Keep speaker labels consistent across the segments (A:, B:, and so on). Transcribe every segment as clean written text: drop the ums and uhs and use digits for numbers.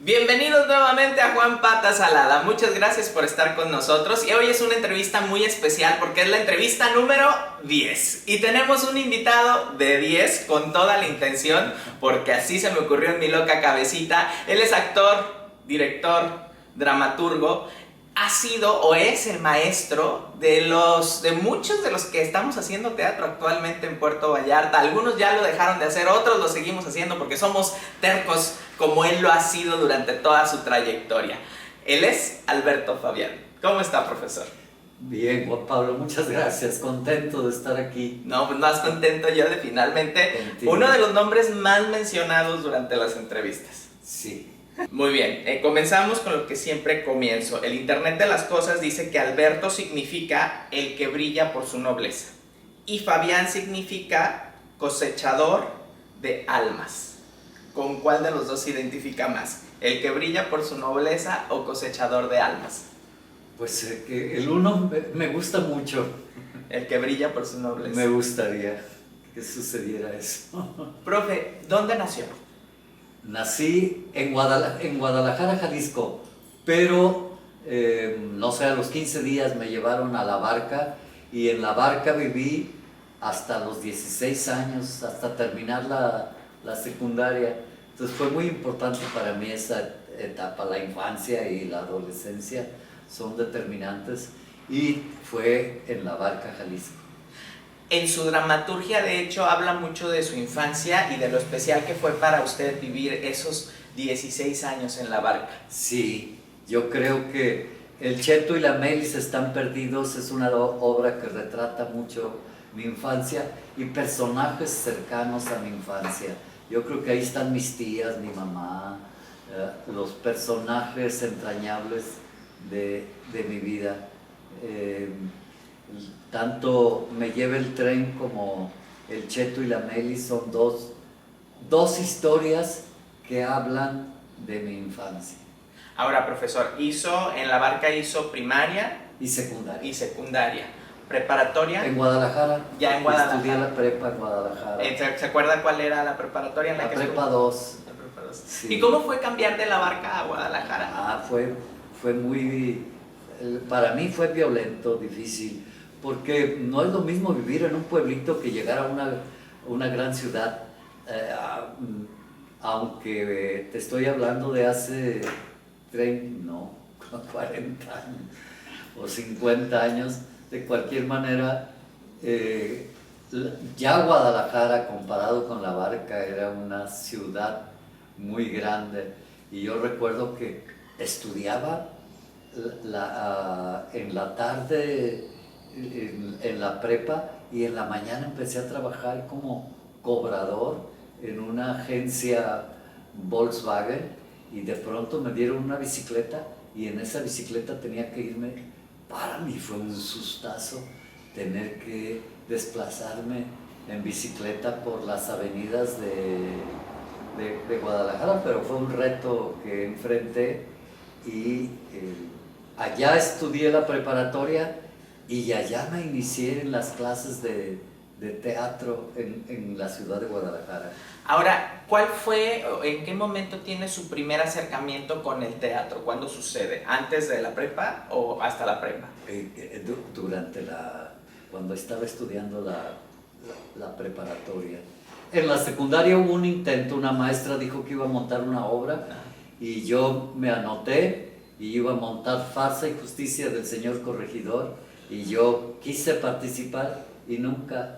A: Bienvenidos nuevamente a Juan Pata Salada, muchas gracias por estar con nosotros y hoy es una entrevista muy especial porque es la entrevista número 10 y tenemos un invitado de 10 con toda la intención porque así se me ocurrió en mi loca cabecita. Él es actor, director, dramaturgo, ha sido o es el maestro de muchos de los que estamos haciendo teatro actualmente en Puerto Vallarta. Algunos ya lo dejaron de hacer, otros lo seguimos haciendo porque somos tercos como él lo ha sido durante toda su trayectoria. Él es Alberto Fabián. ¿Cómo está, profesor?
B: Bien, Juan Pablo, muchas gracias. Contento de estar aquí.
A: No, pues más contento yo de finalmente
B: Contigo.
A: uno de los nombres más mencionados durante las entrevistas.
B: Sí.
A: Muy bien, comenzamos con lo que siempre comienzo. El Internet de las Cosas dice que Alberto significa el que brilla por su nobleza y Fabián significa cosechador de almas. ¿Con cuál de los dos se identifica más? ¿El que brilla por su nobleza o cosechador de almas?
B: Pues que el uno me gusta mucho.
A: El que brilla por su nobleza.
B: Me gustaría que sucediera eso.
A: Profe, ¿dónde nació?
B: Nací en Guadalajara, Jalisco, pero no sé, a los 15 días me llevaron a la barca y en la barca viví hasta los 16 años, hasta terminar la secundaria. Entonces fue muy importante para mí esa etapa, la infancia y la adolescencia son determinantes y fue en la barca, Jalisco.
A: En su dramaturgia, de hecho, habla mucho de su infancia y de lo especial que fue para usted vivir esos 16 años en la barca.
B: Sí, yo creo que El Cheto y la Melis están perdidos es una obra que retrata mucho mi infancia y personajes cercanos a mi infancia. Yo creo que ahí están mis tías, mi mamá, los personajes entrañables de mi vida. Tanto Me lleva el tren como El Cheto y la Meli son dos historias que hablan de mi infancia.
A: Ahora, profesor, en la barca hizo primaria
B: Y secundaria.
A: y secundaria. Preparatoria.
B: En Guadalajara.
A: Ya en Guadalajara.
B: Estudié la prepa en Guadalajara.
A: ¿Se acuerda cuál era la preparatoria en la
B: La
A: que
B: prepa
A: estuvo?
B: 2.
A: La prepa 2.
B: Sí.
A: ¿Y cómo fue cambiar de la barca a Guadalajara?
B: Fue muy, para mí fue violento, difícil, porque no es lo mismo vivir en un pueblito que llegar a una gran ciudad, aunque te estoy hablando de hace 40 años o 50 años, de cualquier manera, ya Guadalajara comparado con la barca era una ciudad muy grande y yo recuerdo que estudiaba en la tarde en la prepa y en la mañana empecé a trabajar como cobrador en una agencia Volkswagen y de pronto me dieron una bicicleta y en esa bicicleta tenía que irme. Para mí fue un sustazo tener que desplazarme en bicicleta por las avenidas de Guadalajara, pero fue un reto que enfrenté y allá estudié la preparatoria y allá me inicié en las clases de teatro en la ciudad de Guadalajara.
A: Ahora, ¿cuál fue, en qué momento tiene su primer acercamiento con el teatro? ¿Cuándo sucede? ¿Antes de la prepa o hasta la prepa?
B: Cuando estaba estudiando la preparatoria. En la secundaria hubo un intento, una maestra dijo que iba a montar una obra y yo me anoté y iba a montar Farsa y Justicia del Señor Corregidor y yo quise participar y nunca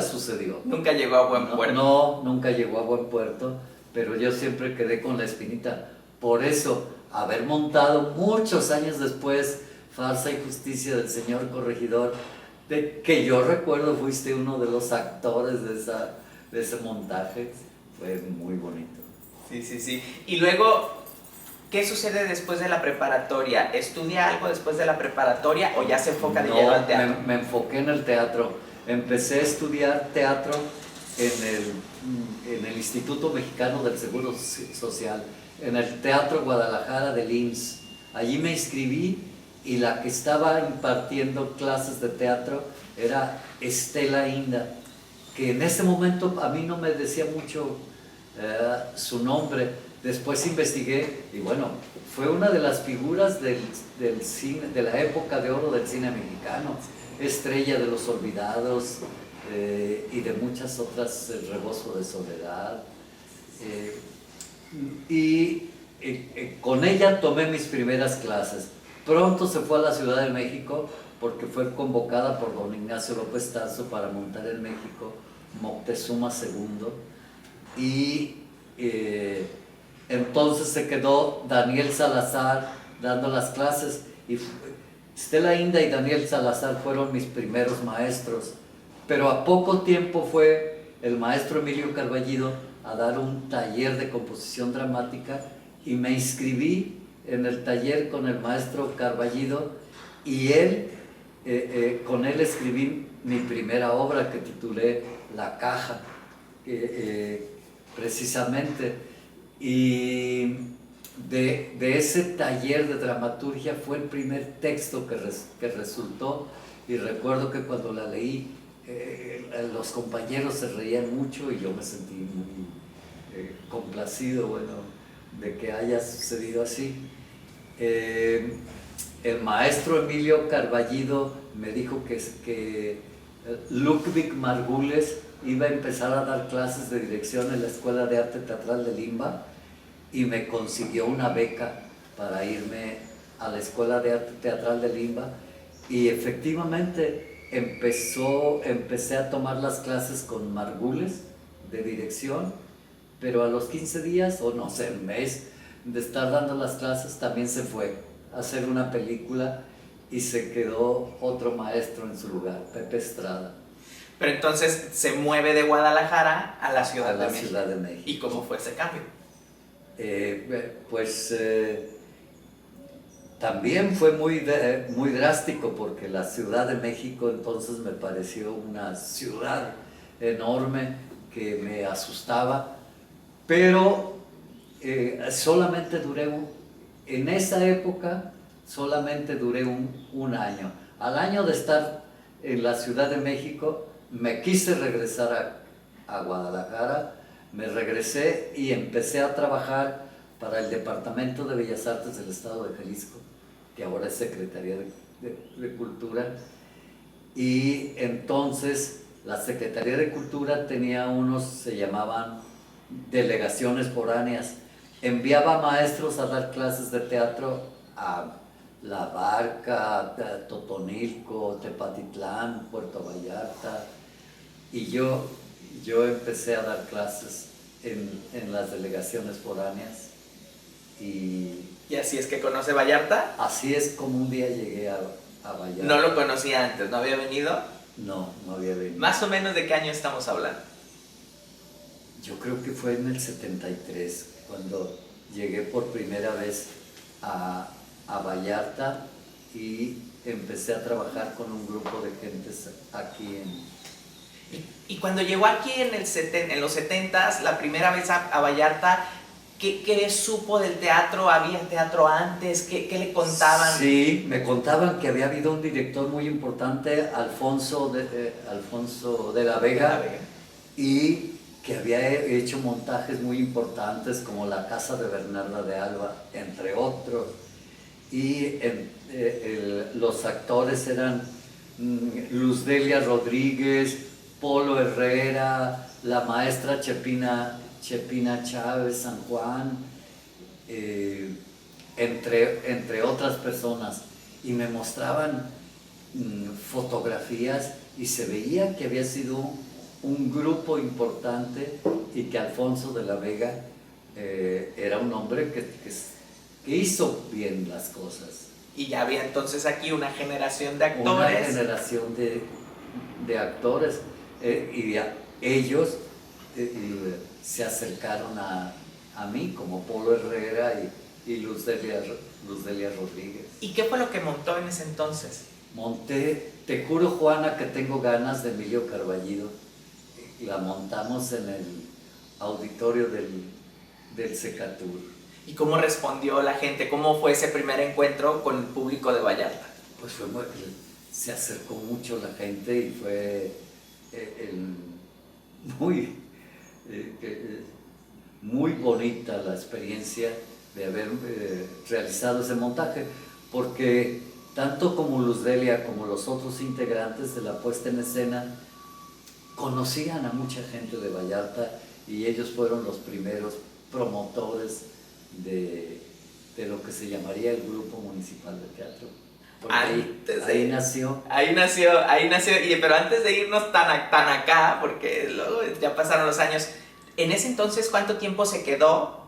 B: sucedió.
A: Nunca llegó a buen puerto.
B: No, nunca llegó a buen puerto, pero yo siempre quedé con la espinita. Por eso, haber montado muchos años después Farsa y Justicia del Señor Corregidor, de que yo recuerdo fuiste uno de los actores de ese montaje, fue muy bonito.
A: Sí. Y luego, ¿qué sucede después de la preparatoria? ¿Estudia algo después de la preparatoria o ya se enfoca de lleno al teatro?
B: Me enfoqué en el teatro. Empecé a estudiar teatro en el Instituto Mexicano del Seguro Social, en el Teatro Guadalajara del IMSS. Allí me inscribí y la que estaba impartiendo clases de teatro era Estela Inda, que en ese momento a mí no me decía mucho su nombre, Después investigué y bueno, fue una de las figuras del cine, de la época de oro del cine mexicano, estrella de Los Olvidados y de muchas otras, El Rebozo de Soledad. Con ella tomé mis primeras clases. Pronto se fue a la Ciudad de México porque fue convocada por don Ignacio López Tarso para montar en México Moctezuma II y entonces se quedó Daniel Salazar dando las clases y Stella Inda y Daniel Salazar fueron mis primeros maestros, pero a poco tiempo fue el maestro Emilio Carballido a dar un taller de composición dramática y me inscribí en el taller con el maestro Carballido y con él escribí mi primera obra que titulé La Caja, precisamente. Y de ese taller de dramaturgia fue el primer texto que resultó, y recuerdo que cuando la leí los compañeros se reían mucho y yo me sentí muy complacido, bueno, de que haya sucedido así. El maestro Emilio Carballido me dijo que Ludwig Margules iba a empezar a dar clases de dirección en la Escuela de Arte Teatral de Limba y me consiguió una beca para irme a la Escuela de Arte Teatral de Limba y efectivamente empecé a tomar las clases con Margules de dirección, pero a los 15 días, o no sé, el mes de estar dando las clases también se fue a hacer una película y se quedó otro maestro en su lugar, Pepe Estrada.
A: Pero entonces se mueve de Guadalajara a la Ciudad de México.
B: Ciudad de México.
A: ¿Y cómo fue ese cambio?
B: También fue muy drástico porque la Ciudad de México entonces me pareció una ciudad enorme que me asustaba, pero solamente en esa época solamente duré un año. Al año de estar en la Ciudad de México me quise regresar a Guadalajara, me regresé y empecé a trabajar para el Departamento de Bellas Artes del Estado de Jalisco, que ahora es Secretaría de Cultura, y entonces la Secretaría de Cultura tenía se llamaban delegaciones foráneas, enviaba maestros a dar clases de teatro a La Barca, a Totonilco, Tepatitlán, Puerto Vallarta, y yo empecé a dar clases en las delegaciones foráneas.
A: ¿Y así es que conoce Vallarta?
B: Así es como un día llegué a Vallarta.
A: No lo conocía antes, ¿no había venido?
B: No había venido.
A: ¿Más o menos de qué año estamos hablando?
B: Yo creo que fue en el 73, cuando llegué por primera vez a Vallarta y empecé a trabajar con un grupo de gentes aquí
A: Y cuando llegó aquí en los 70s, la primera vez a Vallarta, ¿qué supo del teatro? ¿Había teatro antes? ¿Qué le contaban?
B: Sí, me contaban que había habido un director muy importante, Alfonso de la Vega, y que había hecho montajes muy importantes como La Casa de Bernarda de Alba, entre otros. Y los actores eran Luz Delia Rodríguez, Polo Herrera, la maestra Chepina Chávez San Juan, entre otras personas, y me mostraban fotografías y se veía que había sido un grupo importante y que Alfonso de la Vega era un hombre que hizo bien las cosas.
A: Y ya había entonces aquí una generación de actores.
B: Una generación de actores, y ellos se acercaron a mí, como Polo Herrera y Luz Delia Rodríguez.
A: ¿Y qué fue lo que montó en ese entonces?
B: Monté Te juro, Juana, que tengo ganas, de Emilio Carballido. La montamos en el auditorio del Secatur.
A: ¿Y cómo respondió la gente? ¿Cómo fue ese primer encuentro con el público de Vallarta?
B: Pues se acercó mucho la gente y fue muy bonita la experiencia de haber realizado ese montaje, porque tanto como Luz Delia como los otros integrantes de la puesta en escena conocían a mucha gente de Vallarta y ellos fueron los primeros promotores de lo que se llamaría el Grupo Municipal de Teatro. Ahí nació.
A: Ahí nació, pero antes de irnos tan acá, porque luego ya pasaron los años, en ese entonces, ¿cuánto tiempo se quedó?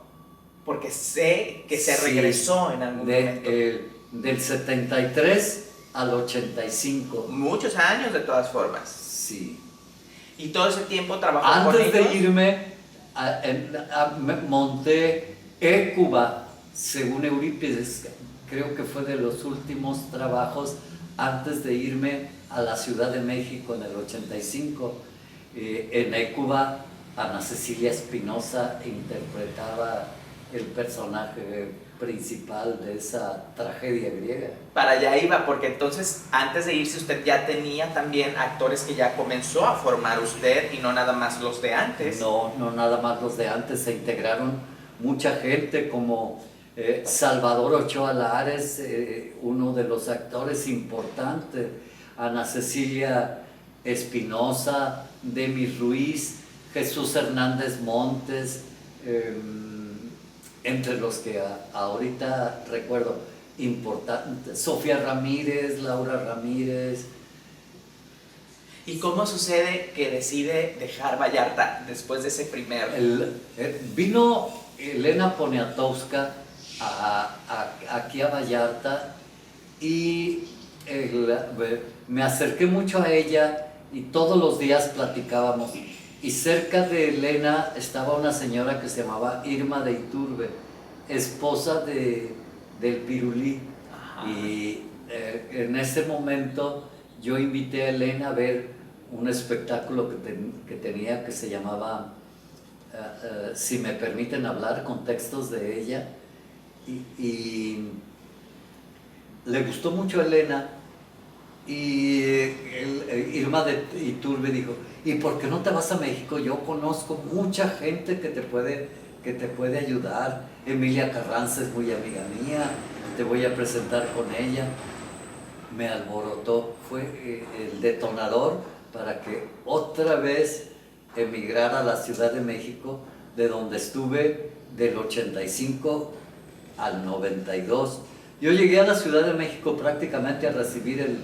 A: Porque sé que se regresó en algún momento.
B: Del 73 al 85.
A: Muchos años, de todas formas.
B: Sí.
A: ¿Y todo ese tiempo trabajó con ellos?
B: Antes de irme, monté Écuba, según Eurípides. Creo que fue de los últimos trabajos antes de irme a la Ciudad de México en el 85. En Écuba, Ana Cecilia Espinosa interpretaba el personaje principal de esa tragedia griega.
A: Para allá iba, porque entonces antes de irse usted ya tenía también actores que ya comenzó a formar usted y no nada más los de antes.
B: No nada más los de antes, se integraron mucha gente como Salvador Ochoa Lares, uno de los actores importantes, Ana Cecilia Espinosa, Demis Ruiz, Jesús Hernández Montes, entre los que ahorita recuerdo importantes, Sofía Ramírez, Laura Ramírez.
A: ¿Y cómo sucede que decide dejar Vallarta después de ese primer?
B: Vino Elena Poniatowska aquí a Vallarta y me acerqué mucho a ella y todos los días platicábamos. Y cerca de Elena estaba una señora que se llamaba Irma de Iturbe, esposa del Pirulí. Ajá. Y en ese momento yo invité a Elena a ver un espectáculo que tenía que se llamaba Si me permiten hablar, con textos de ella. Y le gustó mucho a Elena y Irma de Iturbe dijo: ¿y por qué no te vas a México? Yo conozco mucha gente que te puede ayudar. Emilia Carranza es muy amiga mía, te voy a presentar con ella. Me alborotó, fue el detonador para que otra vez emigrara a la Ciudad de México, de donde estuve del 85 al 92. Yo llegué a la Ciudad de México prácticamente a recibir el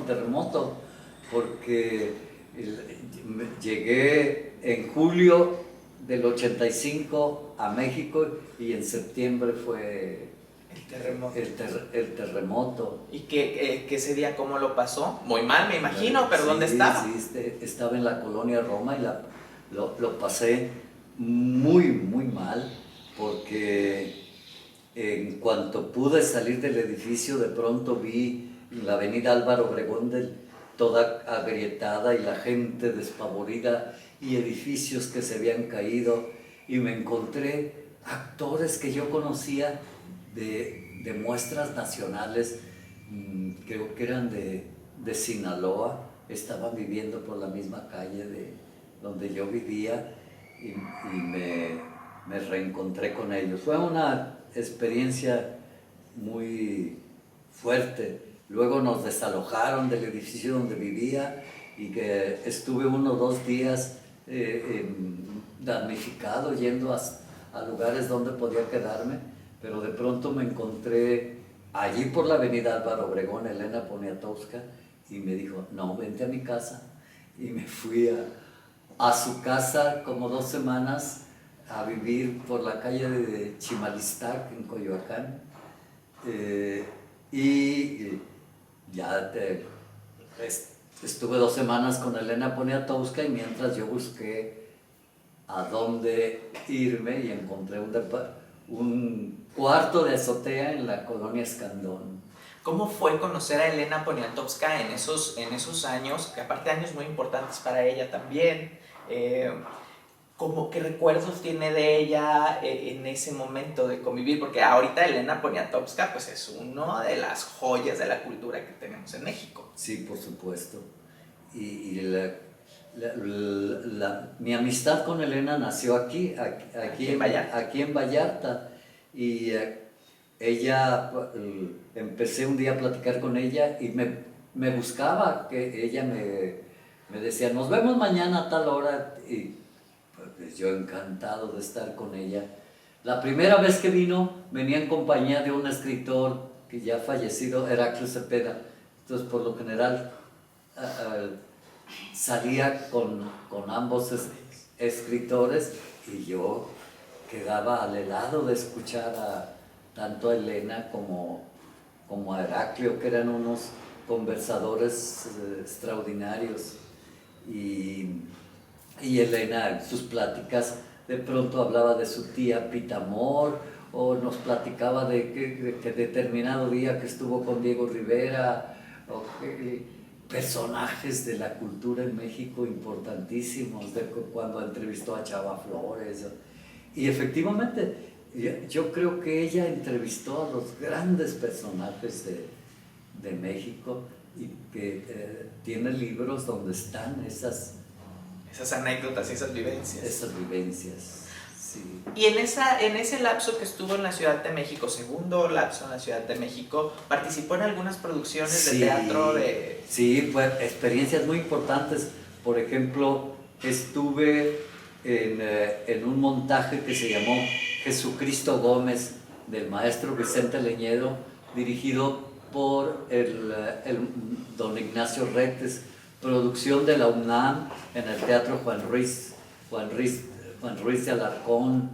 B: terremoto, porque llegué en julio del 85 a México y en septiembre fue el terremoto.
A: ¿Y que ese día cómo lo pasó? Muy mal, me imagino, pero sí, ¿dónde estaba?
B: Sí, estaba en la colonia Roma y lo pasé muy, muy mal, porque en cuanto pude salir del edificio, de pronto vi la avenida Álvaro Obregón toda agrietada y la gente despavorida y edificios que se habían caído, y me encontré actores que yo conocía de muestras nacionales, creo que eran de Sinaloa, estaban viviendo por la misma calle donde yo vivía, y me reencontré con ellos. Fue una experiencia muy fuerte. Luego nos desalojaron del edificio donde vivía y que estuve 1 o 2 días damnificado, yendo a lugares donde podía quedarme, pero de pronto me encontré allí por la avenida Álvaro Obregón, Elena Poniatowska, y me dijo: no, vente a mi casa. Y me fui a su casa como 2 semanas a vivir por la calle de Chimalistac, en Coyoacán, y ya estuve 2 semanas con Elena Poniatowska, y mientras yo busqué a dónde irme y encontré un cuarto de azotea en la colonia Escandón.
A: ¿Cómo fue conocer a Elena Poniatowska en esos años, que aparte años muy importantes para ella también? ¿Qué recuerdos tiene de ella en ese momento de convivir? Porque ahorita Elena Poniatowska pues es una de las joyas de la cultura que tenemos en México.
B: Sí, por supuesto. Y mi amistad con Elena nació aquí en Vallarta. Y ella, empecé un día a platicar con ella y me buscaba, que ella me decía, nos vemos mañana a tal hora. Y pues yo encantado de estar con ella. La primera vez que vino, venía en compañía de un escritor que ya fallecido, Heraclio Cepeda. Entonces, por lo general, salía con ambos escritores y yo quedaba al helado de escuchar tanto a Elena como a Heraclio, que eran unos conversadores extraordinarios. Y Elena en sus pláticas de pronto hablaba de su tía Pitamor, o nos platicaba de que determinado día que estuvo con Diego Rivera, o personajes de la cultura en México importantísimos, de cuando entrevistó a Chava Flores. Y efectivamente, yo creo que ella entrevistó a los grandes personajes de México, y que tiene libros donde están esas
A: anécdotas y esas vivencias.
B: Esas vivencias, sí.
A: Y en ese lapso que estuvo en la Ciudad de México, segundo lapso en la Ciudad de México, participó en algunas producciones de teatro de...
B: Sí, pues experiencias muy importantes. Por ejemplo, estuve en un montaje que se llamó Jesucristo Gómez, del maestro Vicente Leñedo, dirigido por el don Ignacio Retes, producción de la UNAM en el Teatro Juan Ruiz de Alarcón.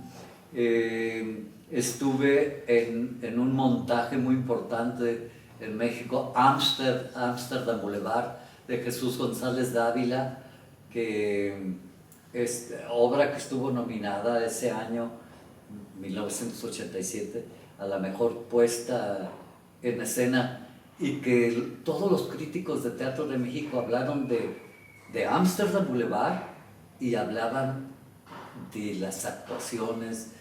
B: Estuve en un montaje muy importante en México, Amsterdam Boulevard, de Jesús González Dávila, que es obra que estuvo nominada ese año, 1987, a la mejor puesta en escena, y que todos los críticos de teatro de México hablaron de Amsterdam Boulevard y hablaban de las actuaciones,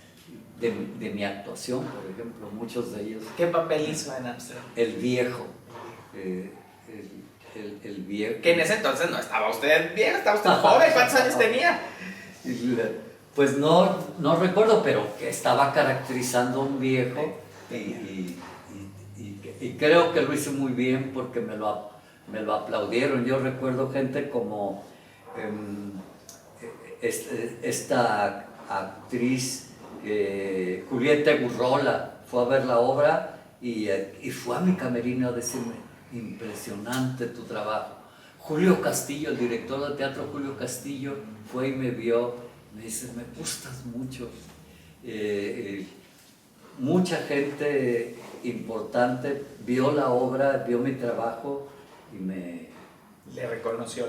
B: de mi actuación, por ejemplo, muchos de ellos.
A: ¿Qué papel hizo en Amsterdam?
B: El viejo. El viejo.
A: Que en ese entonces no estaba usted viejo, estaba usted joven. ¿Cuántos años tenía?
B: Pues no recuerdo, pero que estaba caracterizando a un viejo, y creo que lo hice muy bien porque me lo aplaudieron. Yo recuerdo gente como esta actriz Julieta Gurrola fue a ver la obra y fue a mi camerino a decirme, impresionante tu trabajo. Julio Castillo, el director de teatro Julio Castillo, fue y me vio, me dice, me gustas mucho. Mucha gente importante vio la obra, vio mi trabajo y
A: ¿Le reconoció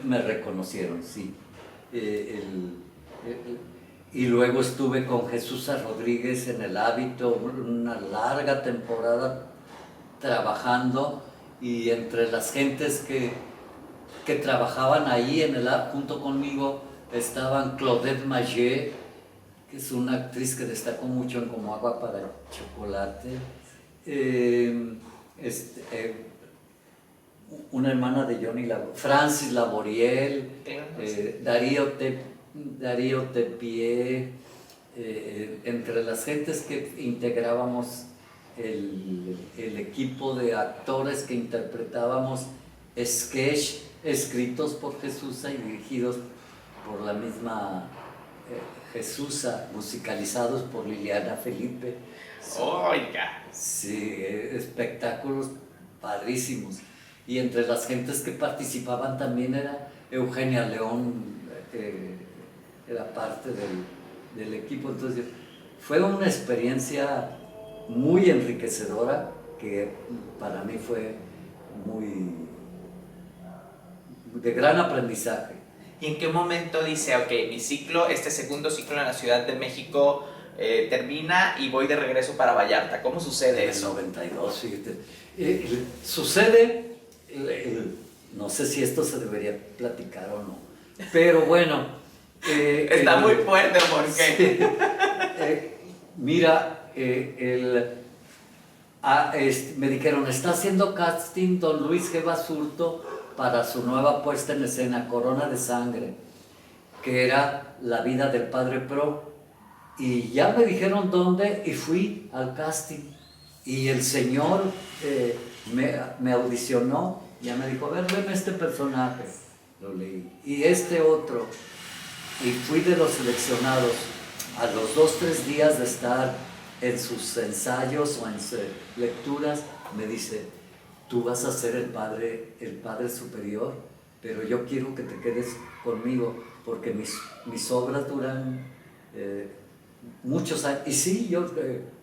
B: me reconocieron, sí. Y luego estuve con Jesús Rodríguez en El Hábito, una larga temporada trabajando, y entre las gentes que trabajaban ahí junto conmigo estaban Claudette Maget, que es una actriz que destacó mucho en Como agua para chocolate, una hermana de Johnny Francis Laboriel, Darío Tepié, entre las gentes que integrábamos el equipo de actores que interpretábamos sketch escritos por Jesusa y dirigidos por la misma Jesusa, musicalizados por Liliana Felipe.
A: ¡Oiga!
B: Sí, espectáculos padrísimos. Y entre las gentes que participaban también era Eugenia León, era parte del equipo. Entonces fue una experiencia muy enriquecedora que para mí fue de gran aprendizaje.
A: ¿Y en qué momento dice, ok, mi ciclo, este segundo ciclo en la Ciudad de México termina y voy de regreso para Vallarta? ¿Cómo sucede eso?
B: En el 92, fíjate. Sucede, no sé si esto se debería platicar o no, pero bueno.
A: Está muy fuerte, ¿por qué?
B: Sí, mira, me dijeron, está haciendo casting don Luis G. Basurto para su nueva puesta en escena, Corona de Sangre, que era la vida del Padre Pro. Y ya me dijeron dónde y fui al casting. Y el señor me audicionó, ya me dijo, a ver, léeme este personaje. Lo leí. Y este otro. Y fui de los seleccionados. A los 2-3 días de estar en sus ensayos o en sus lecturas, me dice, tú vas a ser el padre superior, pero yo quiero que te quedes conmigo, porque mis obras duran muchos años. Y sí,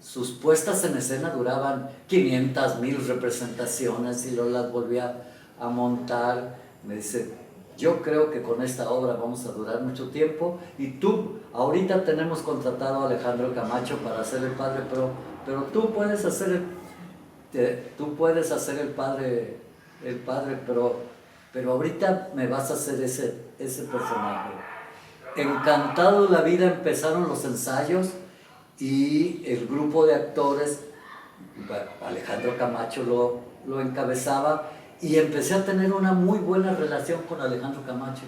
B: sus puestas en escena duraban 500, 1000 representaciones y luego las volvía a montar. Me dice, yo creo que con esta obra vamos a durar mucho tiempo y ahorita tenemos contratado a Alejandro Camacho para hacer el padre, pero tú puedes hacer el padre, pero ahorita me vas a hacer ese personaje. Encantado de la vida, empezaron los ensayos y el grupo de actores, Alejandro Camacho lo encabezaba, y empecé a tener una muy buena relación con Alejandro Camacho.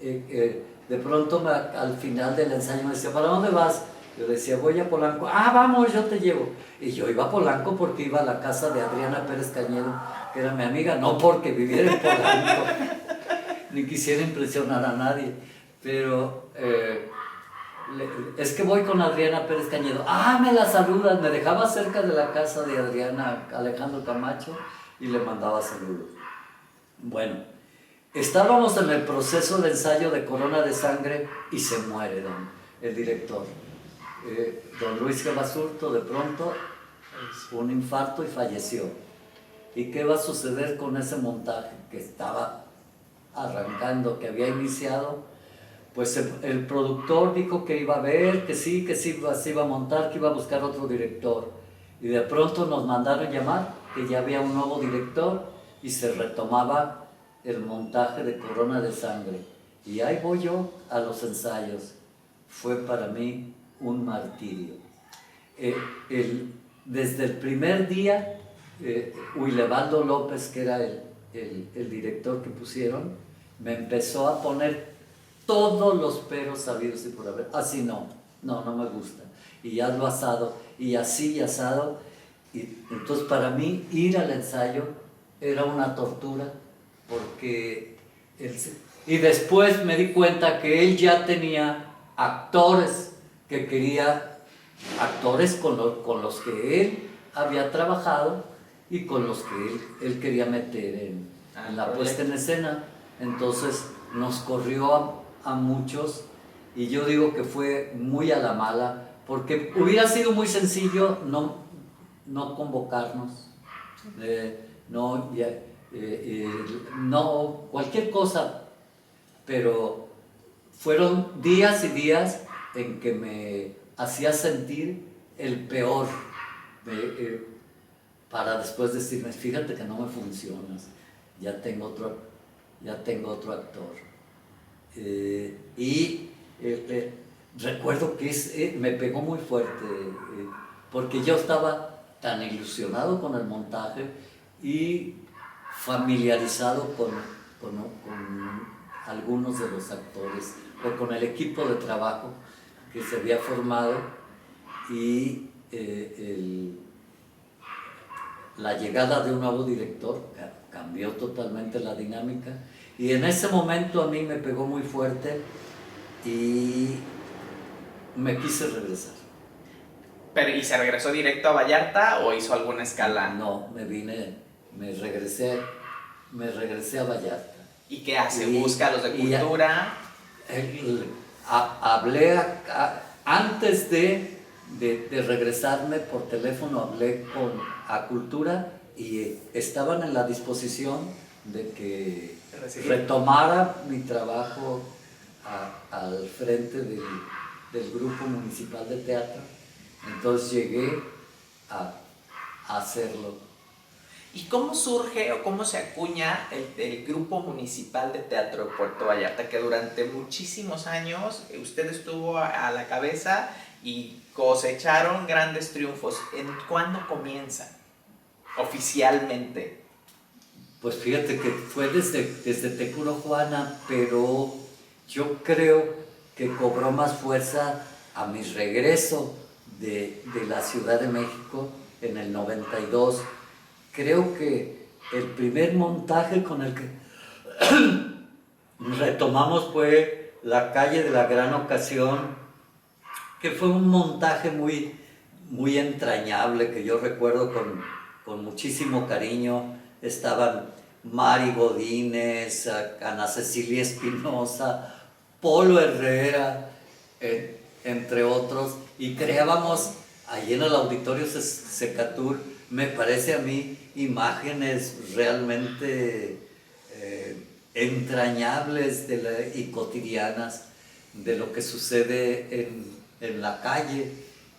B: De pronto al final del ensayo me decía, ¿para dónde vas? Yo le decía, voy a Polanco. Ah, vamos, yo te llevo. Y yo iba a Polanco porque iba a la casa de Adriana Pérez Cañedo, que era mi amiga, no porque viviera en Polanco, ni quisiera impresionar a nadie. Pero es que voy con Adriana Pérez Cañedo. Ah, me la saludas. Me dejaba cerca de la casa de Adriana Alejandro Camacho y le mandaba saludos. Bueno, estábamos en el proceso de ensayo de Corona de Sangre y se muere el director. Don Luis G. Basurto, de pronto, un infarto y falleció. ¿Y qué va a suceder con ese montaje que estaba arrancando, que había iniciado? Pues el productor dijo que iba a ver, que sí se iba a montar, que iba a buscar otro director. Y de pronto nos mandaron llamar que ya había un nuevo director y se retomaba el montaje de Corona de Sangre. Y ahí voy yo a los ensayos. Fue para mí un martirio. Desde el primer día, Huilebaldo López, que era el director que pusieron, me empezó a poner todos los peros sabidos y por haber. Así no me gusta. Y hazlo asado, y así y asado. Y entonces para mí ir al ensayo era una tortura, porque y después me di cuenta que él ya tenía actores que quería, actores con los que él había trabajado y con los que él quería meter en la puesta en escena. Entonces nos corrió a muchos, y yo digo que fue muy a la mala, porque hubiera sido muy sencillo no convocarnos, no cualquier cosa, pero fueron días y días en que me hacía sentir el peor, para después decirme, fíjate que no me funcionas, ya tengo otro actor. Recuerdo que me pegó muy fuerte, porque yo estaba tan ilusionado con el montaje y familiarizado con algunos de los actores o con el equipo de trabajo que se había formado, y la llegada de un nuevo director cambió totalmente la dinámica, y en ese momento a mí me pegó muy fuerte y me quise regresar.
A: Pero, ¿y se regresó directo a Vallarta o hizo alguna escala?
B: No, me regresé a Vallarta.
A: ¿Y qué hace? ¿Busca a los de cultura?
B: Hablé antes de regresarme por teléfono, hablé a Cultura y estaban en la disposición de que retomara mi trabajo al frente del Grupo Municipal de Teatro. Entonces llegué a hacerlo.
A: ¿Y cómo surge o cómo se acuña el Grupo Municipal de Teatro de Puerto Vallarta, que durante muchísimos años usted estuvo a la cabeza y cosecharon grandes triunfos? ¿Cuándo comienza oficialmente?
B: Pues fíjate que fue desde Te juro Juana, pero yo creo que cobró más fuerza a mi regreso de la Ciudad de México en el 92. Creo que el primer montaje con el que retomamos fue La calle de la gran ocasión, que fue un montaje muy entrañable, que yo recuerdo con muchísimo cariño. Estaban Mari Godínez, Ana Cecilia Espinosa, Polo Herrera, entre otros, y creábamos allí en el auditorio Secatur, me parece a mí, imágenes realmente entrañables y cotidianas de lo que sucede en la calle,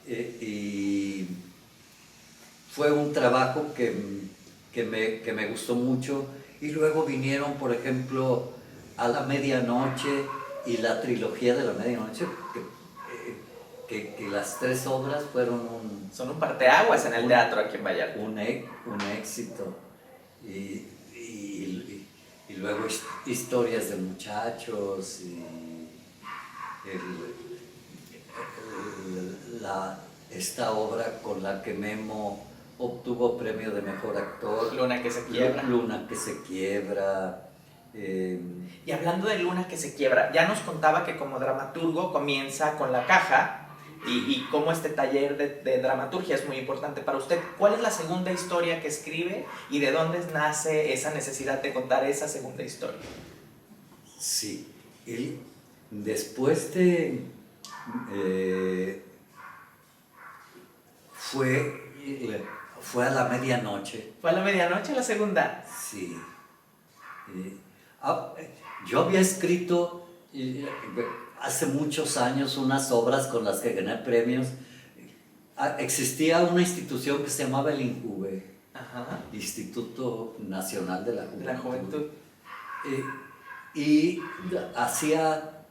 B: y fue un trabajo que me gustó mucho. Y luego vinieron, por ejemplo, A la medianoche y la trilogía de la medianoche, que las tres obras fueron
A: Son un parteaguas en el teatro aquí en Vallarta.
B: un éxito. Y luego historias de muchachos, y esta obra con la que Memo obtuvo premio de mejor actor,
A: Luna que se quiebra.
B: Luna que se quiebra.
A: Y hablando de Luna que se quiebra, ya nos contaba que como dramaturgo comienza con La Caja, y cómo este taller de dramaturgia es muy importante para usted. ¿Cuál es la segunda historia que escribe y de dónde nace esa necesidad de contar esa segunda historia?
B: Sí, después de... fue a la medianoche.
A: ¿Fue a la medianoche la segunda?
B: Sí. Yo había escrito hace muchos años unas obras con las que gané premios. Existía una institución que se llamaba el INJUVE, Instituto Nacional de la Juventud. Y hacía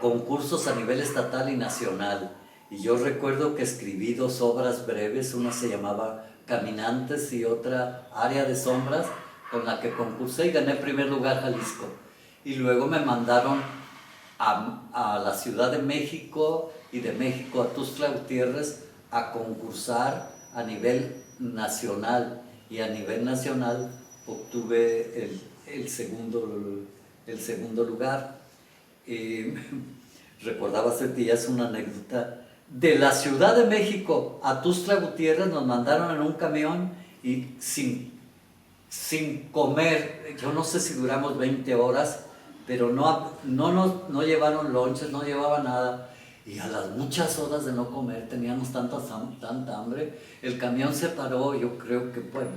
B: concursos a nivel estatal y nacional. Y yo recuerdo que escribí dos obras breves, una se llamaba Caminantes y otra Área de Sombras, con la que concursé y gané primer lugar Jalisco. Y luego me mandaron a la Ciudad de México, y de México a Tuxtla Gutiérrez a concursar a nivel nacional. Y a nivel nacional obtuve el segundo lugar. Recordaba hace días una anécdota. De la Ciudad de México a Tuxtla Gutiérrez nos mandaron en un camión y sin comer. Yo no sé si duramos 20 horas, pero no llevaron lonches, no llevaban nada. Y a las muchas horas de no comer, teníamos tanta hambre, el camión se paró, yo creo que bueno,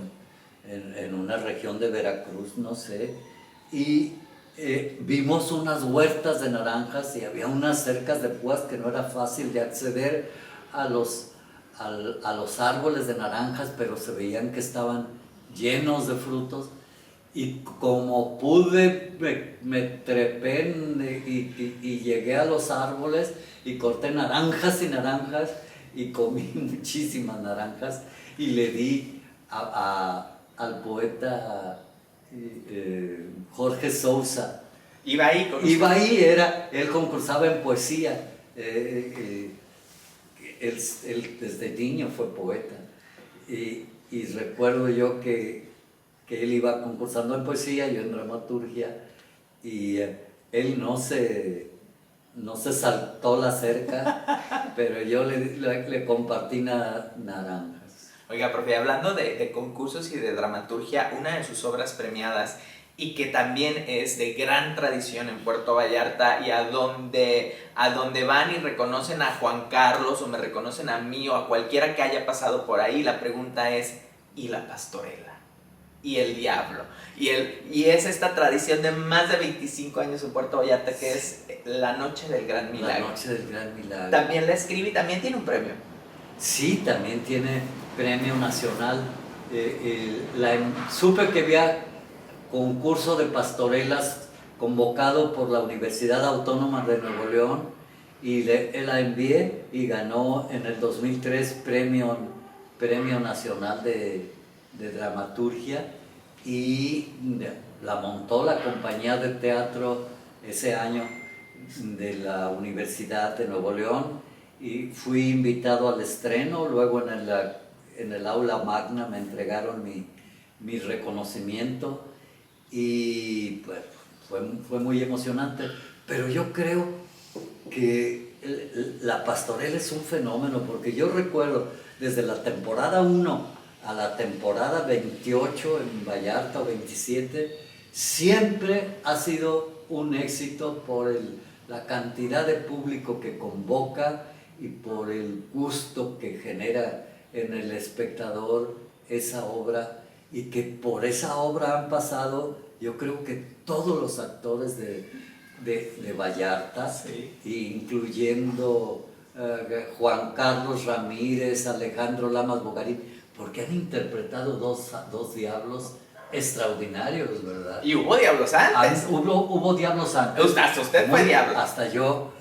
B: en una región de Veracruz, no sé, y vimos unas huertas de naranjas y había unas cercas de púas que no era fácil de acceder a los árboles de naranjas, pero se veían que estaban llenos de frutos. Y como pude, me trepé y llegué a los árboles y corté naranjas y naranjas y comí muchísimas naranjas y le di al poeta Jorge Sousa.
A: Iba ahí con
B: Iba ahí, él concursaba en poesía. Él desde niño fue poeta. Y recuerdo yo que él iba concursando en poesía, yo en dramaturgia, y él no se saltó la cerca, pero yo le compartí naranjas.
A: Oiga, profe, hablando de concursos y de dramaturgia, una de sus obras premiadas y que también es de gran tradición en Puerto Vallarta, y a donde van y reconocen a Juan Carlos o me reconocen a mí o a cualquiera que haya pasado por ahí, la pregunta es, ¿y la pastorela? Y el diablo. Y es esta tradición de más de 25 años en Puerto Vallarta, que es La Noche del Gran Milagro.
B: La Noche del Gran Milagro.
A: También la escribe y también tiene un premio.
B: Sí, también tiene premio nacional. Supe que había concurso de pastorelas convocado por la Universidad Autónoma de Nuevo León, y la envié y ganó en el 2003 premio nacional de dramaturgia. y la montó la compañía de teatro ese año de la Universidad de Nuevo León, y fui invitado al estreno. Luego en el aula magna me entregaron mi reconocimiento y pues, fue muy emocionante. Pero yo creo que la pastorela es un fenómeno, porque yo recuerdo desde la temporada 1 a la temporada 28 en Vallarta o 27, siempre ha sido un éxito por la cantidad de público que convoca y por el gusto que genera en el espectador esa obra, y que por esa obra han pasado, yo creo que todos los actores de Vallarta,
A: Sí.
B: incluyendo Juan Carlos Ramírez, Alejandro Lamas Bogarín, porque han interpretado dos diablos extraordinarios, ¿verdad?
A: Y hubo diablos antes.
B: Hubo diablos antes.
A: Usted fue diablo.
B: Hasta yo.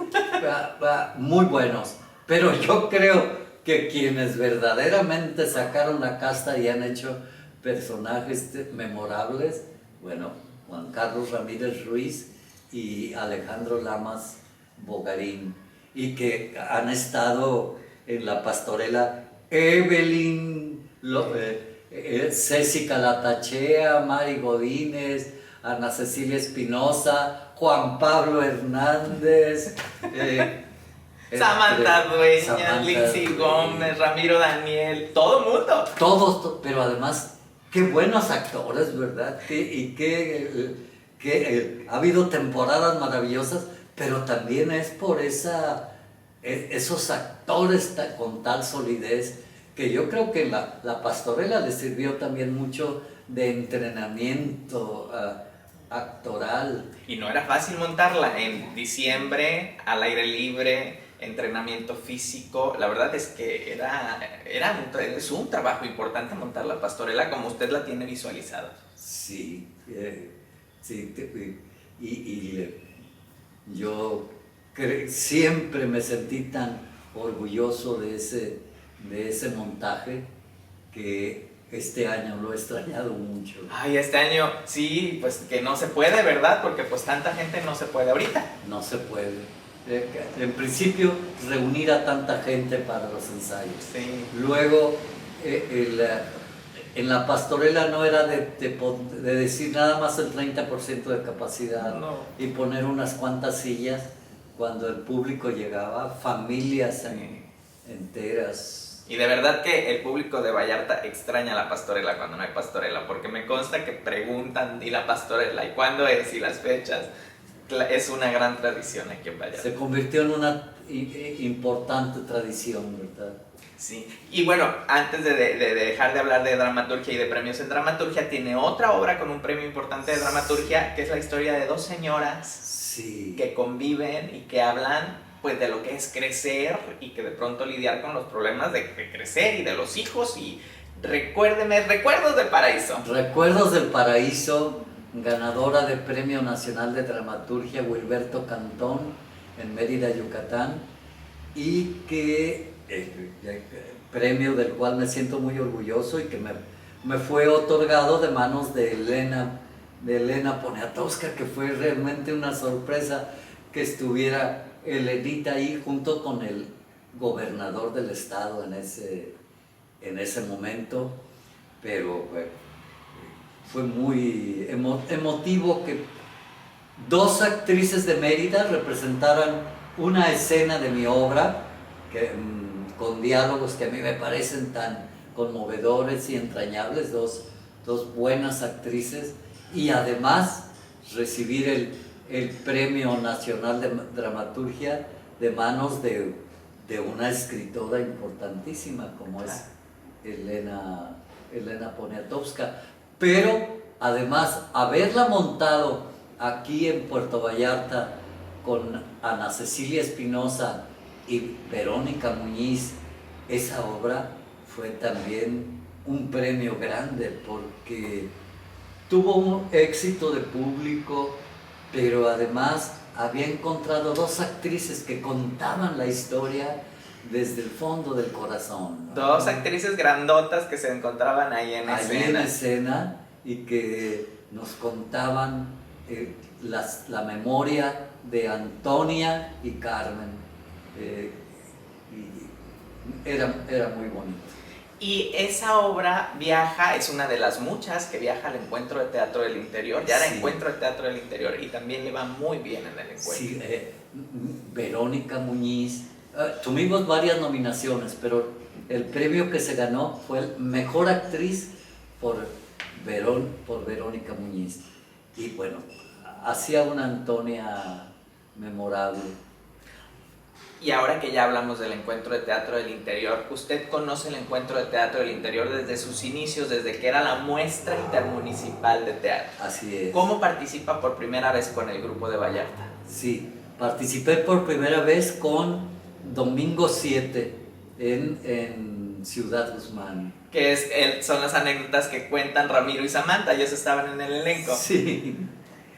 B: Muy buenos. Pero yo creo que quienes verdaderamente sacaron la casta y han hecho personajes memorables, bueno, Juan Carlos Ramírez Ruiz y Alejandro Lamas Bogarín, y que han estado en la pastorela Evelyn, Ceci Calatachea, Mari Godínez, Ana Cecilia Espinosa, Juan Pablo Hernández,
A: Samantha Dueña,
B: Samantha
A: Lindsay
B: Dueña,
A: Gómez, Ramiro Daniel, todo el mundo.
B: todos, pero además, qué buenos actores, ¿verdad? Ha habido temporadas maravillosas, pero también es por esos actores con tal solidez, que yo creo que la pastorela les sirvió también mucho de entrenamiento actoral.
A: Y no era fácil montarla en diciembre, al aire libre, entrenamiento físico. La verdad es que es un trabajo importante montar la pastorela como usted la tiene visualizada.
B: Sí, sí, yo siempre me sentí tan orgulloso de ese montaje, que este año lo he extrañado mucho.
A: Ay, este año sí, pues que no se puede, ¿verdad? Porque pues tanta gente no se puede ahorita.
B: No se puede. En principio, reunir a tanta gente para los ensayos.
A: Sí.
B: Luego, en la pastorela no era de decir nada más el 30% de capacidad,
A: No.
B: y poner unas cuantas sillas cuando el público llegaba, familias enteras.
A: Y de verdad que el público de Vallarta extraña la pastorela cuando no hay pastorela, porque me consta que preguntan, ¿y la pastorela? ¿Y cuándo es? ¿Y las fechas? Es una gran tradición aquí en Vallarta.
B: Se convirtió en una importante tradición, ¿verdad?
A: Sí, y bueno, antes de dejar de hablar de dramaturgia y de premios en dramaturgia, tiene otra obra con un premio importante de dramaturgia, que es la historia de dos señoras
B: Sí.
A: que conviven y que hablan pues de lo que es crecer, y que de pronto lidiar con los problemas de crecer y de los hijos. Y Recuerdos del Paraíso.
B: Recuerdos del Paraíso, ganadora de Premio Nacional de Dramaturgia Wilberto Cantón en Mérida, Yucatán, y que premio del cual me siento muy orgulloso, y que me fue otorgado de manos de Elena Poniatowska, que fue realmente una sorpresa que estuviera Elenita ahí junto con el gobernador del estado en ese momento. Pero bueno, fue muy emotivo que dos actrices de Mérida representaran una escena de mi obra, con diálogos que a mí me parecen tan conmovedores y entrañables, dos buenas actrices, y además recibir el Premio Nacional de Dramaturgia de manos de una escritora importantísima como es Elena Poniatowska. Pero además haberla montado aquí en Puerto Vallarta con Ana Cecilia Espinosa y Verónica Muñiz, esa obra fue también un premio grande, porque tuvo un éxito de público, pero además había encontrado dos actrices que contaban la historia desde el fondo del corazón, ¿no?
A: Dos actrices grandotas que se encontraban ahí en escena.
B: En escena, y que nos contaban la memoria de Antonia y Carmen. Y era muy bonito.
A: Y esa obra viaja, es una de las muchas que viaja al Encuentro de Teatro del Interior, ya era Encuentro de Teatro del Interior, y también le va muy bien en el encuentro.
B: Sí, Verónica Muñiz, tuvimos varias nominaciones, pero el premio que se ganó fue el Mejor Actriz por Verónica Muñiz. Y bueno, hacía una Antonia memorable.
A: Y ahora que ya hablamos del Encuentro de Teatro del Interior, usted conoce el Encuentro de Teatro del Interior desde sus inicios, desde que era la muestra intermunicipal de teatro.
B: Así es.
A: ¿Cómo participa por primera vez con el grupo de Vallarta?
B: Sí, participé por primera vez con Domingo 7 en Ciudad Guzmán.
A: Que son las anécdotas que cuentan Ramiro y Samantha, ellos estaban en el elenco.
B: Sí.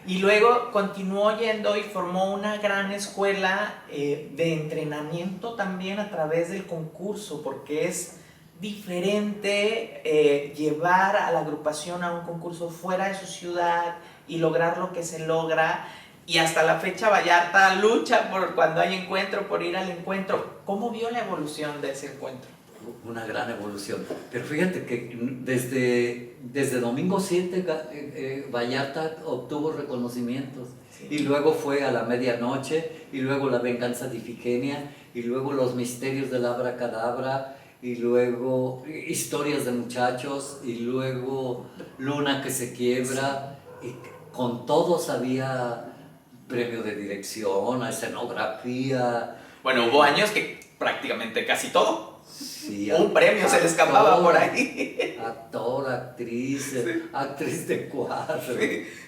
A: Y luego continuó yendo y formó una gran escuela de entrenamiento también a través del concurso, porque es diferente llevar a la agrupación a un concurso fuera de su ciudad y lograr lo que se logra. Y hasta la fecha Vallarta lucha por cuando hay encuentro, por ir al encuentro. ¿Cómo vio la evolución de ese encuentro?
B: Una gran evolución. Pero fíjate que desde Domingo 7 Vallarta obtuvo reconocimientos. Sí. Y luego fue a la medianoche, y luego La venganza de Ifigenia, y luego Los misterios del abracadabra, y luego Historias de muchachos, y luego Luna que se quiebra. Sí. Y con todos había premio de dirección, a escenografía.
A: Bueno, hubo años que prácticamente casi todo.
B: Sí,
A: un premio se le escapaba por ahí.
B: Actor, actriz, sí. Actriz de cuadro.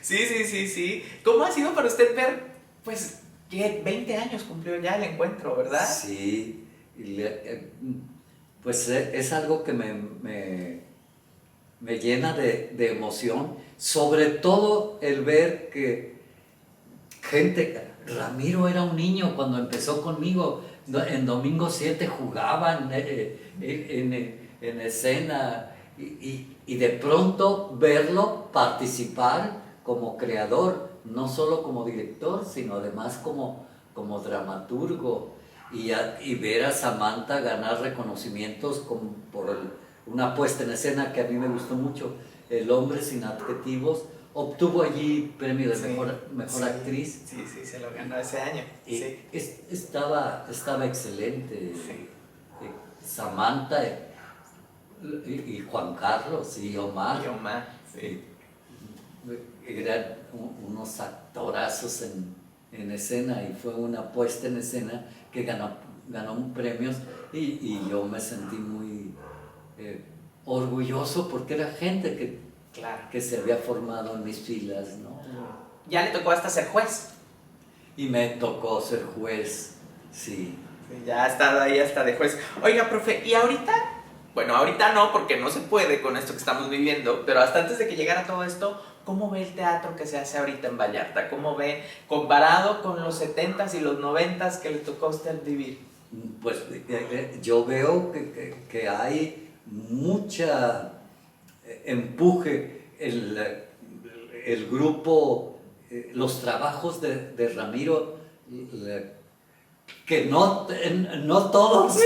A: Sí. ¿Cómo ha sido para usted ver, pues, que 20 años cumplió ya el encuentro, verdad?
B: Sí, pues es algo que me llena de emoción, sobre todo el ver que Ramiro era un niño cuando empezó conmigo. En Domingo 7 jugaban en escena y de pronto verlo participar como creador, no solo como director, sino además como dramaturgo, y ver a Samantha ganar reconocimientos por una puesta en escena que a mí me gustó mucho, El hombre sin adjetivos. Obtuvo allí premio de mejor actriz.
A: Sí, se lo ganó ese año.
B: Sí. Estaba excelente.
A: Sí.
B: Samantha y Juan Carlos y Omar.
A: Sí.
B: Eran unos actorazos en escena, y fue una puesta en escena que ganó premios, y yo me sentí muy orgulloso porque era gente que se había formado en mis filas, ¿no?
A: Ya le tocó hasta ser juez.
B: Y me tocó ser juez, sí.
A: Ya ha estado ahí hasta de juez. Oiga, profe, ¿y ahorita? Bueno, ahorita no, porque no se puede con esto que estamos viviendo, pero hasta antes de que llegara todo esto, ¿cómo ve el teatro que se hace ahorita en Vallarta? ¿Cómo ve, comparado con los 70s y los 90s que le tocó a usted vivir?
B: Pues yo veo que hay mucha empuje, el grupo, los trabajos de Ramiro, que no todos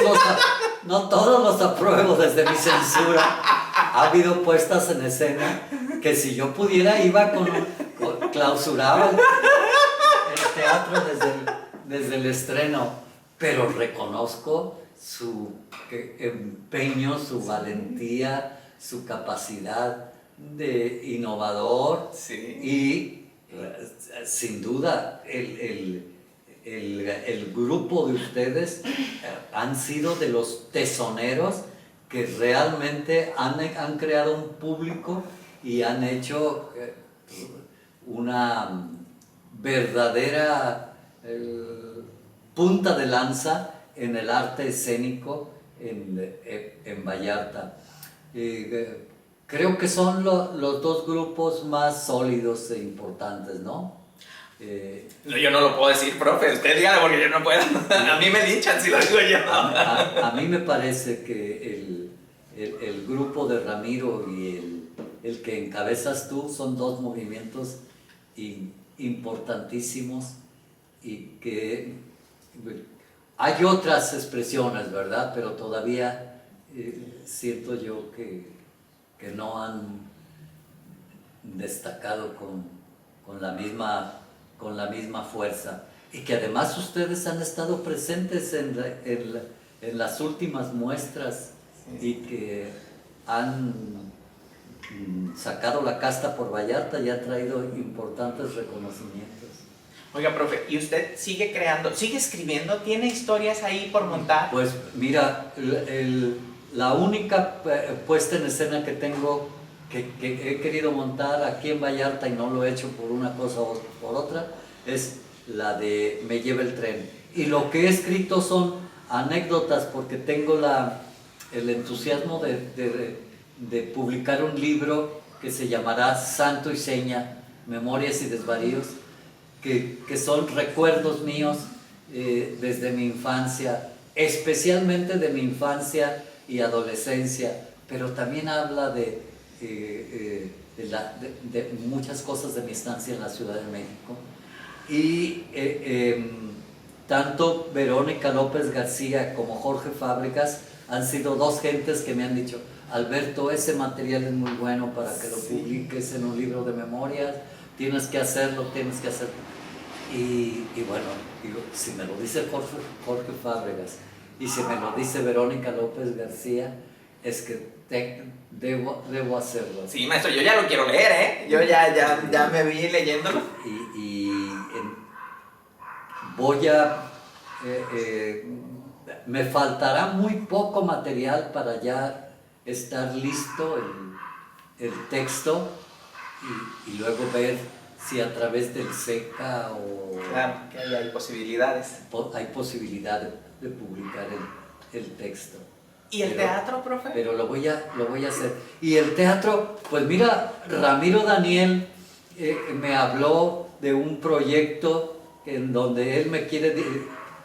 B: los apruebo desde mi censura. Ha habido puestas en escena que si yo pudiera iba clausuraba el teatro desde el estreno, pero reconozco su empeño, su valentía, su capacidad de innovador.
A: Sí.
B: Y sin duda el grupo de ustedes han sido de los tesoneros que realmente han creado un público y han hecho una verdadera punta de lanza en el arte escénico en Vallarta. Creo que son los dos grupos más sólidos e importantes, ¿no?
A: No, yo no lo puedo decir, profe, usted dígalo porque yo no puedo. A mí me linchan si lo digo yo.
B: A mí me parece que el grupo de Ramiro y el que encabezas tú, son dos movimientos importantísimos y que hay otras expresiones, ¿verdad? Pero todavía siento yo que no han destacado con la misma fuerza. Y que además ustedes han estado presentes en las últimas muestras y que han sacado la casta por Vallarta y ha traído importantes reconocimientos.
A: Oiga, profe, ¿y usted sigue creando, sigue escribiendo? ¿Tiene historias ahí por montar?
B: Pues mira, la única puesta en escena que tengo, que he querido montar aquí en Vallarta y no lo he hecho por una cosa o por otra, es la de Me lleva el tren. Y lo que he escrito son anécdotas, porque tengo el entusiasmo de publicar un libro que se llamará Santo y Seña, Memorias y Desvaríos, que son recuerdos míos desde mi infancia, especialmente de mi infancia y adolescencia, pero también habla de muchas cosas de mi estancia en la Ciudad de México. Y tanto Verónica López García como Jorge Fábregas han sido dos gentes que me han dicho: Alberto, ese material es muy bueno para que lo publiques en un libro de memorias, tienes que hacerlo. Y bueno, digo, si me lo dice Jorge Fábregas y si me lo dice Verónica López García, es que debo hacerlo.
A: Sí, maestro, yo ya lo quiero leer, ¿eh? Yo ya me vi leyéndolo.
B: Voy a... me faltará muy poco material para ya estar listo el texto y luego ver si a través del SECA o...
A: Claro, que hay posibilidades.
B: Hay posibilidad de publicar el texto.
A: ¿Y el teatro, profe?
B: Pero lo voy a hacer. Y el teatro, pues mira, Ramiro Daniel me habló de un proyecto en donde él me quiere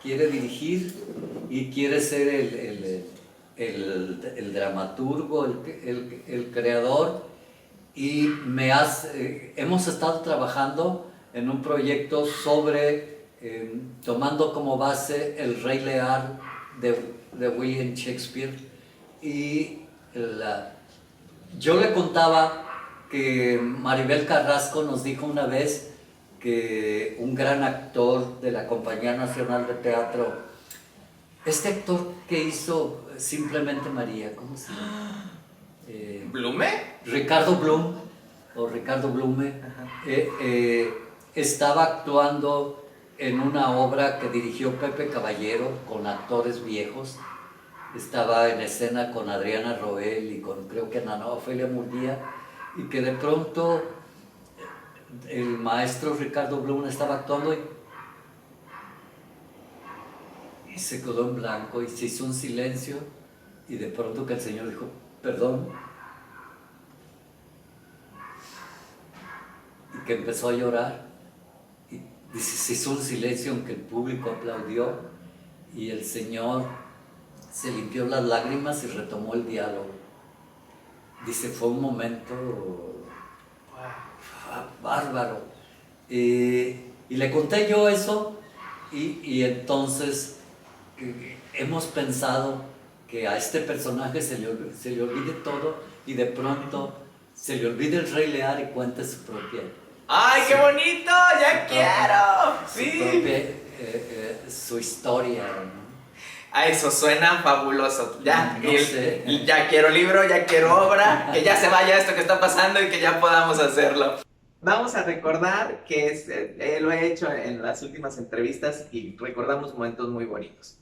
B: dirigir y quiere ser el dramaturgo, el creador. Y hemos estado trabajando en un proyecto sobre, tomando como base El Rey Lear de William Shakespeare. Y yo le contaba que Maribel Carrasco nos dijo una vez que un gran actor de la Compañía Nacional de Teatro, este actor que hizo Simplemente María, ¿cómo se llama?
A: ¿Blume?
B: Ricardo Blum, o Ricardo Blume, estaba actuando en una obra que dirigió Pepe Caballero con actores viejos. Estaba en escena con Adriana Roel y con, creo que Ana Ofelia Murguía, y que de pronto el maestro Ricardo Blum estaba actuando y se quedó en blanco y se hizo un silencio, y de pronto que el señor dijo: perdón, y que empezó a llorar, y dice, se hizo un silencio aunque el público aplaudió, y el señor se limpió las lágrimas y retomó el diálogo. Dice, fue un momento bárbaro. Y le conté yo eso, y entonces hemos pensado que a este personaje se le olvide todo, y de pronto se le olvide el Rey Lear y cuente su propia...
A: ¡Ay, qué bonito! ¡Ya quiero! ¡Sí!
B: Su historia, ¿no?
A: Ah, eso suena fabuloso. Ya,
B: no sé.
A: Ya quiero libro, ya quiero obra, que ya se vaya esto que está pasando y que ya podamos hacerlo. Vamos a recordar que lo he hecho en las últimas entrevistas y recordamos momentos muy bonitos.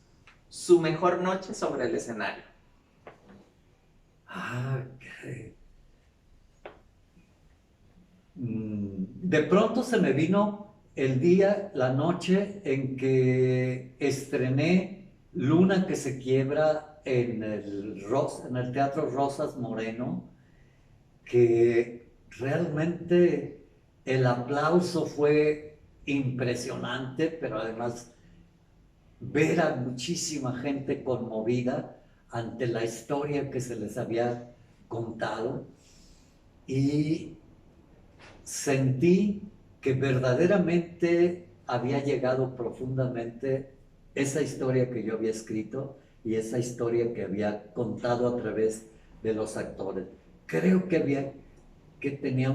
A: Su mejor noche sobre el escenario.
B: Okay. De pronto se me vino el día, la noche en que estrené Luna que se quiebra en el Teatro Rosas Moreno, que realmente el aplauso fue impresionante, pero además ver a muchísima gente conmovida ante la historia que se les había contado. y sentí que verdaderamente había llegado profundamente esa historia que yo había escrito y esa historia que había contado a través de los actores. Creo que tenía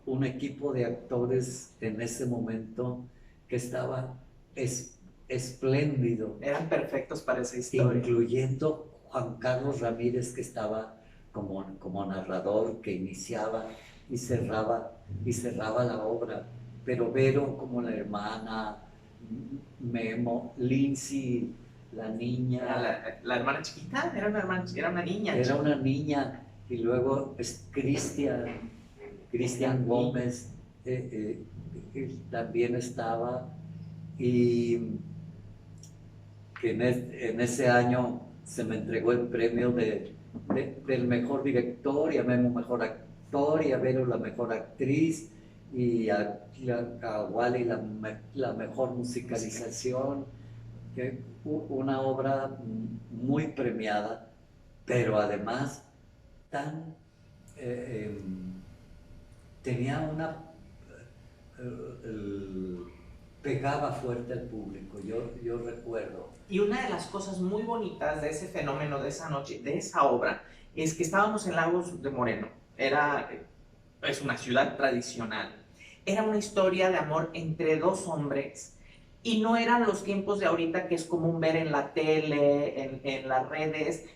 B: un equipo de actores en ese momento que estaba espléndido.
A: Eran perfectos para esa historia.
B: Incluyendo Juan Carlos Ramírez, que estaba como narrador, que iniciaba y cerraba la obra. Pero Vero como la hermana, Memo, Lindsay, la niña.
A: La hermana chiquita, era una niña.
B: Era una niña. Y luego Cristian Gómez también estaba. Y que en ese año se me entregó el premio del mejor director, y a Memo mejor actor, y a Vero la mejor actriz, y a Wally la mejor musicalización. Una obra muy premiada, pero además tan tenía una pegaba fuerte al público, yo recuerdo.
A: Y una de las cosas muy bonitas de ese fenómeno, de esa noche, de esa obra, es que estábamos en Lagos de Moreno. Es una ciudad tradicional. Era una historia de amor entre dos hombres, y no eran los tiempos de ahorita que es común ver en la tele, en las redes,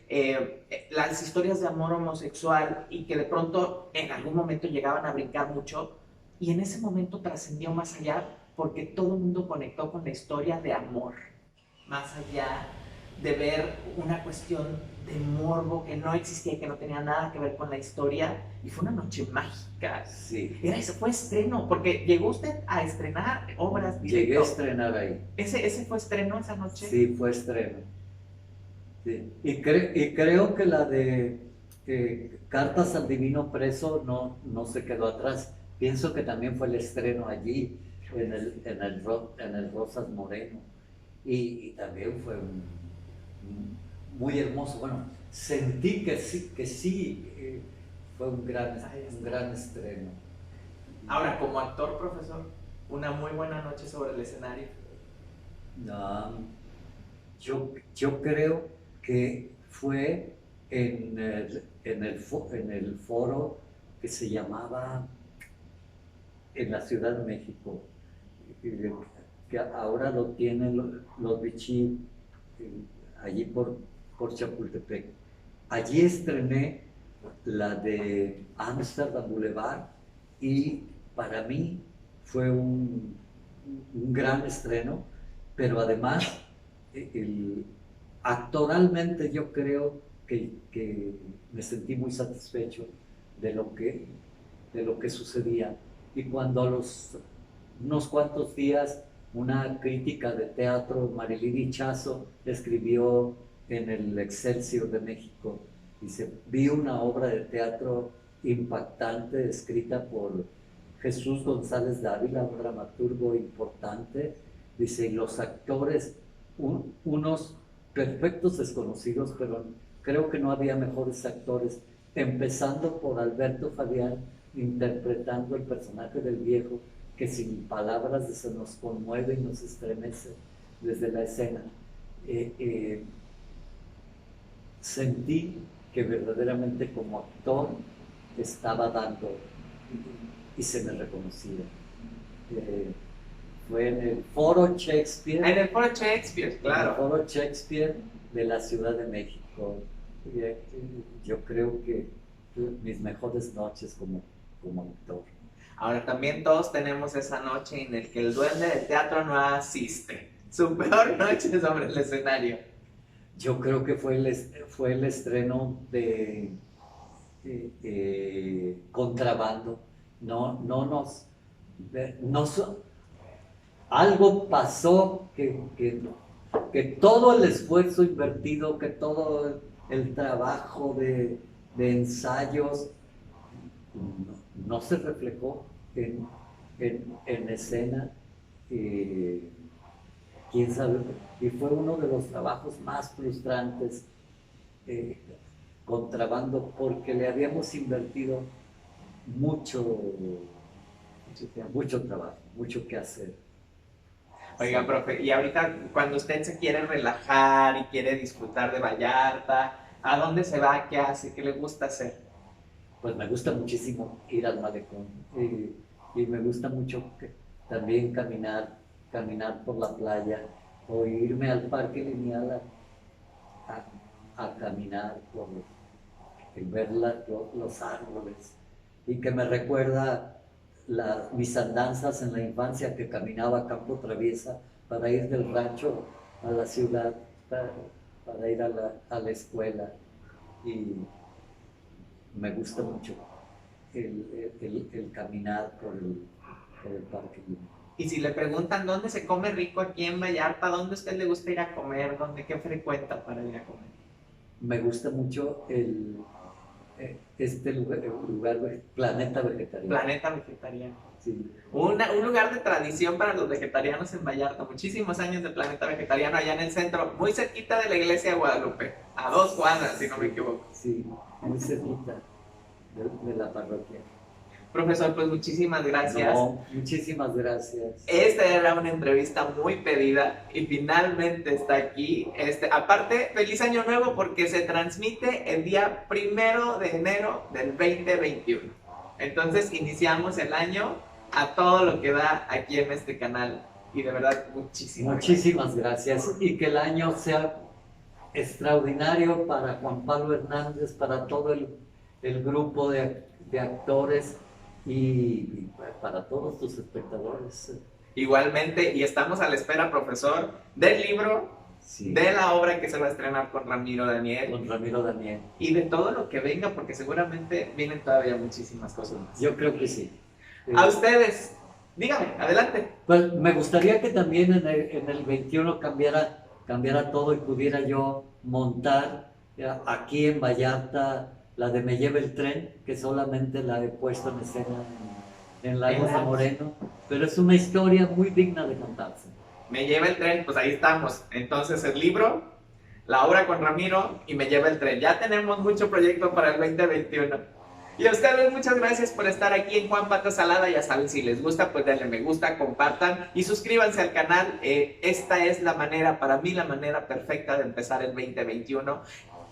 A: las historias de amor homosexual, y que de pronto en algún momento llegaban a brincar mucho, y en ese momento trascendió más allá, porque todo el mundo conectó con la historia de amor, más allá de ver una cuestión de morbo que no existía, que no tenía nada que ver con la historia, y fue una noche mágica.
B: Sí.
A: Fue estreno, porque llegó usted a estrenar obras directo.
B: Llegué a estrenar ahí.
A: ¿Ese fue estreno esa noche?
B: Sí, fue estreno. Sí. Y creo que la de Cartas al Divino Preso no se quedó atrás. Pienso que también fue el estreno allí, en el Rosas Moreno. Y también fue muy hermoso. Bueno, sentí que sí, fue un gran estreno.
A: Ahora, como actor, profesor, una muy buena noche sobre el escenario.
B: No, yo creo que fue en el foro que se llamaba en la Ciudad de México, que ahora lo tienen los Vichy, allí por Chapultepec. Allí estrené la de Amsterdam Boulevard, y para mí fue un gran estreno, pero además actoralmente yo creo que me sentí muy satisfecho de lo que sucedía. Y cuando a unos cuantos días una crítica de teatro, Marilyn Ichazo, escribió en el Excelsior de México, dice: vi una obra de teatro impactante escrita por Jesús González Dávila, un dramaturgo importante, dice, y los actores, unos perfectos desconocidos, pero creo que no había mejores actores, empezando por Alberto Fabián, interpretando el personaje del viejo, que sin palabras se nos conmueve y nos estremece desde la escena. Sentí que verdaderamente como actor estaba dando, y se me reconocía. Fue en el Foro Shakespeare.
A: En el Foro Shakespeare, claro.
B: En el Foro Shakespeare de la Ciudad de México. Yo creo que mis mejores noches como actor.
A: Ahora, también todos tenemos esa noche en la que el duende del teatro no asiste. Su peor noche sobre el escenario.
B: Yo creo que fue el estreno de Contrabando. Algo pasó que todo el esfuerzo invertido, que todo el trabajo de ensayos no se reflejó en escena. Quién sabe, y fue uno de los trabajos más frustrantes, Contrabando, porque le habíamos invertido mucho trabajo, mucho que hacer.
A: Oiga, profe, y ahorita cuando usted se quiere relajar y quiere disfrutar de Vallarta, ¿a dónde se va? ¿Qué hace? ¿Qué le gusta hacer?
B: Pues me gusta muchísimo ir al malecón y me gusta mucho también caminar por la playa o irme al parque lineal a caminar y ver los árboles y que me recuerda mis andanzas en la infancia que caminaba a campo traviesa para ir del rancho a la ciudad, para ir a la escuela y me gusta mucho el caminar por el parque lineal.
A: Y si le preguntan dónde se come rico aquí en Vallarta, ¿dónde a usted le gusta ir a comer? ¿Qué frecuenta para ir a comer?
B: Me gusta mucho este lugar, Planeta Vegetariano.
A: Planeta Vegetariano.
B: Sí.
A: Un lugar de tradición para los vegetarianos en Vallarta. Muchísimos años de Planeta Vegetariano allá en el centro, muy cerquita de la iglesia de Guadalupe. A 2 cuadras, si no me equivoco.
B: Sí, muy cerquita de la parroquia.
A: Profesor, pues muchísimas gracias.
B: No, muchísimas gracias.
A: Esta era una entrevista muy pedida y finalmente está aquí. Aparte, feliz año nuevo porque se transmite el día 1 de enero del 2021. Entonces iniciamos el año a todo lo que da aquí en este canal. Y de verdad,
B: muchísimas gracias. Y que el año sea extraordinario para Juan Pablo Hernández, para todo el grupo de actores y para todos tus espectadores.
A: Igualmente, y estamos a la espera, profesor, del libro, sí, de la obra que se va a estrenar con Ramiro Daniel.
B: Con Ramiro Daniel.
A: Y de todo lo que venga, porque seguramente vienen todavía muchísimas cosas más.
B: Yo creo que sí.
A: A ustedes, dígame, adelante.
B: Pues me gustaría que también en el 21 cambiara todo y pudiera yo montar aquí en Vallarta la de Me lleva el tren, que solamente la he puesto en escena en Lagos de Moreno, pero es una historia muy digna de contarse.
A: Me lleva el tren, pues ahí estamos. Entonces el libro, la obra con Ramiro y Me lleva el tren. Ya tenemos mucho proyecto para el 2021. Y a ustedes muchas gracias por estar aquí en Juan Pata Salada. Ya saben, si les gusta, pues denle me gusta, compartan y suscríbanse al canal. Esta es la manera, para mí la manera perfecta de empezar el 2021.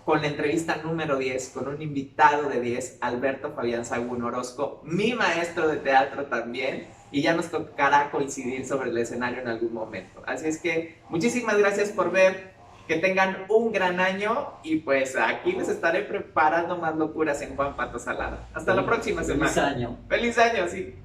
A: Con la entrevista número 10, con un invitado de 10, Alberto Fabián Sagún Orozco, mi maestro de teatro también, y ya nos tocará coincidir sobre el escenario en algún momento. Así es que muchísimas gracias por ver, que tengan un gran año, y pues aquí les estaré preparando más locuras en Juan Pata Salada. Hasta la próxima semana.
B: ¡Feliz año!
A: ¡Feliz año, sí!